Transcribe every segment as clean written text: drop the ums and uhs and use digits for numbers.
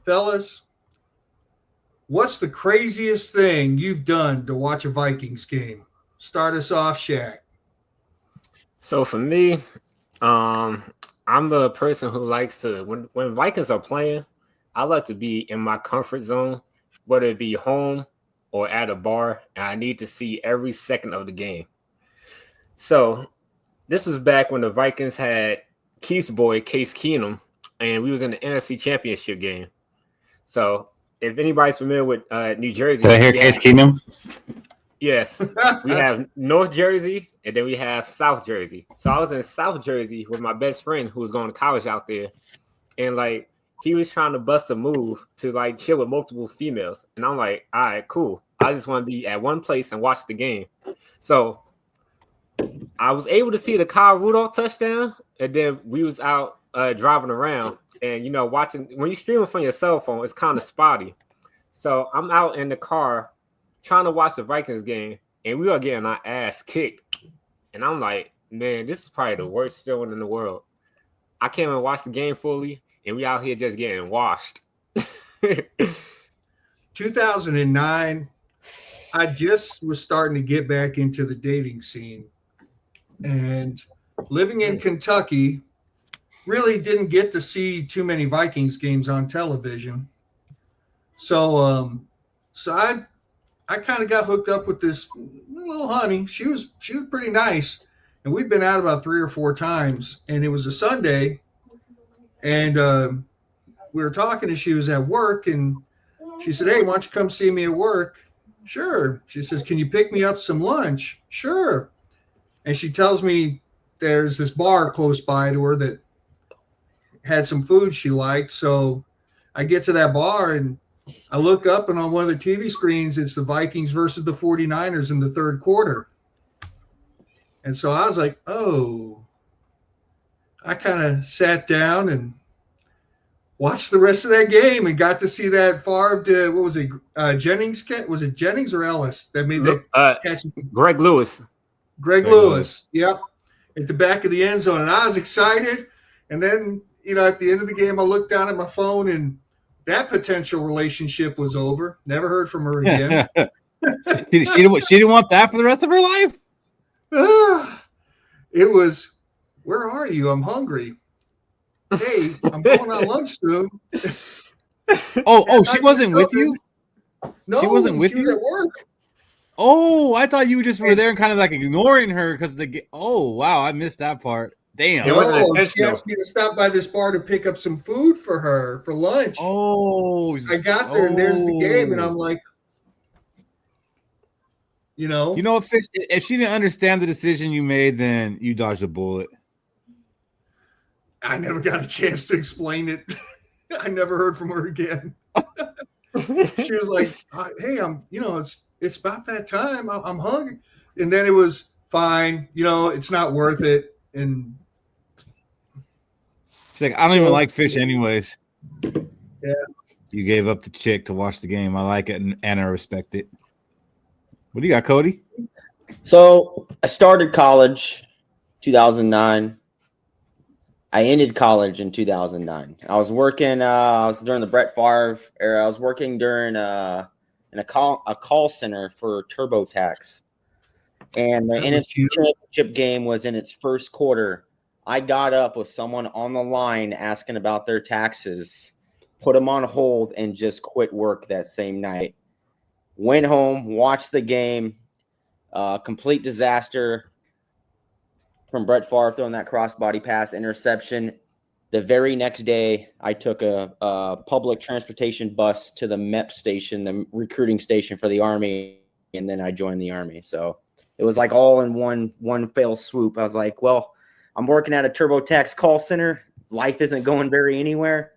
Fellas, what's the craziest thing you've done to watch a Vikings game? Start us off, Shaq. So for me, I'm the person who likes to when Vikings are playing, I like to be in my comfort zone, whether it be home or at a bar, and I need to see every second of the game. So this was back when the Vikings had Keith's boy, Case Keenum, and we was in the NFC Championship game. So if anybody's familiar with New Jersey, did I hear Case Keenum? Yes, we have North Jersey and then we have South Jersey. So I was in South Jersey with my best friend who was going to college out there, and like he was trying to bust a move to like chill with multiple females, and I'm like, all right, cool. I just want to be at one place and watch the game. So I was able to see the Kyle Rudolph touchdown, and then we was out driving around, and watching when you stream it from your cell phone, it's kind of spotty. So I'm out in the car trying to watch the Vikings game, and we are getting our ass kicked. And I'm like, man, this is probably the worst feeling in the world. I can't even watch the game fully, and we out here just getting washed. 2009, I just was starting to get back into the dating scene. And living in Kentucky, really didn't get to see too many Vikings games on television. So I kind of got hooked up with this little honey. She was pretty nice, and we'd been out about 3 or 4 times. And it was a Sunday, and we were talking, and she was at work, and she said, "Hey, why don't you come see me at work?" Sure. She says, "Can you pick me up some lunch?" Sure. And she tells me there's this bar close by to her that had some food she liked. So I get to that bar, and I look up, and on one of the TV screens, it's the Vikings versus the 49ers in the third quarter. And so I was like, oh. I kind of sat down and watched the rest of that game and got to see that Favre, what was it, Jennings? Was it Jennings or Ellis that made that catch? Greg Lewis. Greg Lewis, yep, at the back of the end zone. And I was excited. And then, at the end of the game, I looked down at my phone, and that potential relationship was over. Never heard from her again. she didn't want that for the rest of her life? It was, where are you? I'm hungry. Hey, I'm going on lunch soon. Oh, she wasn't with you? No, she wasn't with you. Was at work. Oh, I thought you just were there and kind of like ignoring her because oh, wow, I missed that part. Damn. She asked me to stop by this bar to pick up some food for her for lunch. Oh, I got there, and there's the game, and I'm like, if she didn't understand the decision you made, then you dodged a bullet. I never got a chance to explain it. I never heard from her again. She was like, "Hey, it's about that time. I'm hungry," and then it was fine. It's not worth it, and. She's like, I don't even like fish anyways. Yeah. You gave up the chick to watch the game. I like it, and I respect it. What do you got, Cody? So I started college 2009. I ended college in 2009. I was working. I was during the Brett Favre era. I was working during in a call center for TurboTax, and the NFC Championship game was in its first quarter. I got up with someone on the line asking about their taxes, put them on hold, and just quit work that same night. Went home, watched the game. Complete disaster from Brett Favre throwing that crossbody pass interception. The very next day, I took a public transportation bus to the MEP station, the recruiting station for the Army, and then I joined the Army. So it was like all in one fell swoop. I was like, well, I'm working at a TurboTax call center. Life isn't going very anywhere.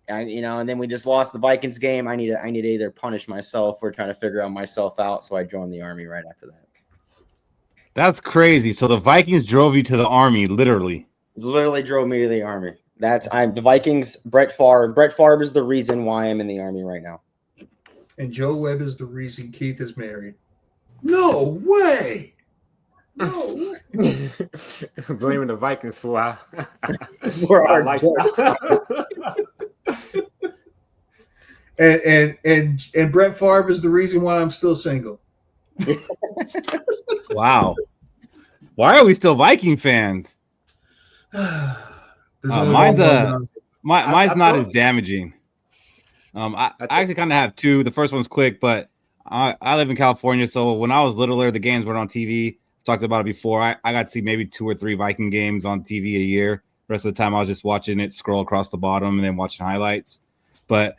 And then we just lost the Vikings game. I need to either punish myself or trying to figure out myself out. So I joined the Army right after that. That's crazy. So the Vikings drove you to the Army, literally. Literally drove me to the Army. The Vikings, Brett Favre. Brett Favre is the reason why I'm in the Army right now. And Joe Webb is the reason Keith is married. No way. No way. Blaming the Vikings for our lifestyle. And Brett Favre is the reason why I'm still single. Wow. Why are we still Viking fans? There's only Mine's one guy. mine's not told as damaging. I actually kind of have two. The first one's quick, but I live in California, so when I was littler, the games weren't on TV. Talked about it before. I got to see maybe 2 or 3 Viking games on TV a year. The rest of the time, I was just watching it scroll across the bottom and then watching highlights. But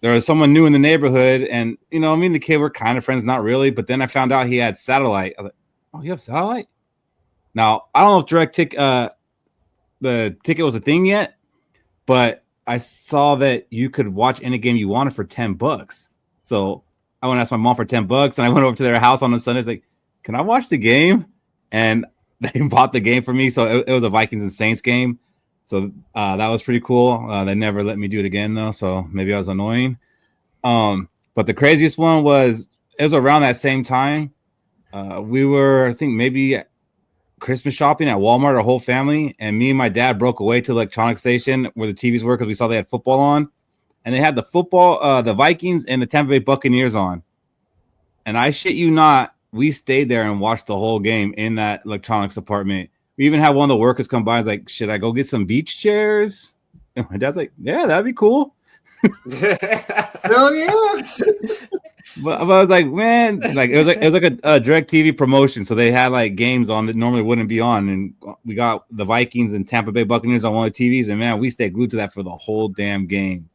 there was someone new in the neighborhood, and me and the kid were kind of friends, not really. But then I found out he had satellite. I was like, "Oh, you have satellite?" Now I don't know if the ticket was a thing yet, but I saw that you could watch any game you wanted for $10. So I went and asked my mom for $10, and I went over to their house on a Sunday. I was like, "Can I watch the game?" And they bought the game for me. So it was a Vikings and Saints game. So that was pretty cool. They never let me do it again though. So maybe I was annoying. But the craziest one was, it was around that same time. We were, I think, maybe Christmas shopping at Walmart, our whole family, and me and my dad broke away to the electronic station where the TVs were because we saw they had football on, and they had the Vikings and the Tampa Bay Buccaneers on. And I shit you not, we stayed there and watched the whole game in that electronics apartment. We even had one of the workers come by and was like, "Should I go get some beach chairs?" And my dad's like, "Yeah, that'd be cool." Hell yeah! But I was like, man, like it was like a direct TV promotion. So they had like games on that normally wouldn't be on, and we got the Vikings and Tampa Bay Buccaneers on one of the TVs, and man, we stayed glued to that for the whole damn game.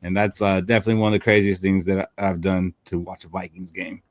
And that's definitely one of the craziest things that I've done to watch a Vikings game.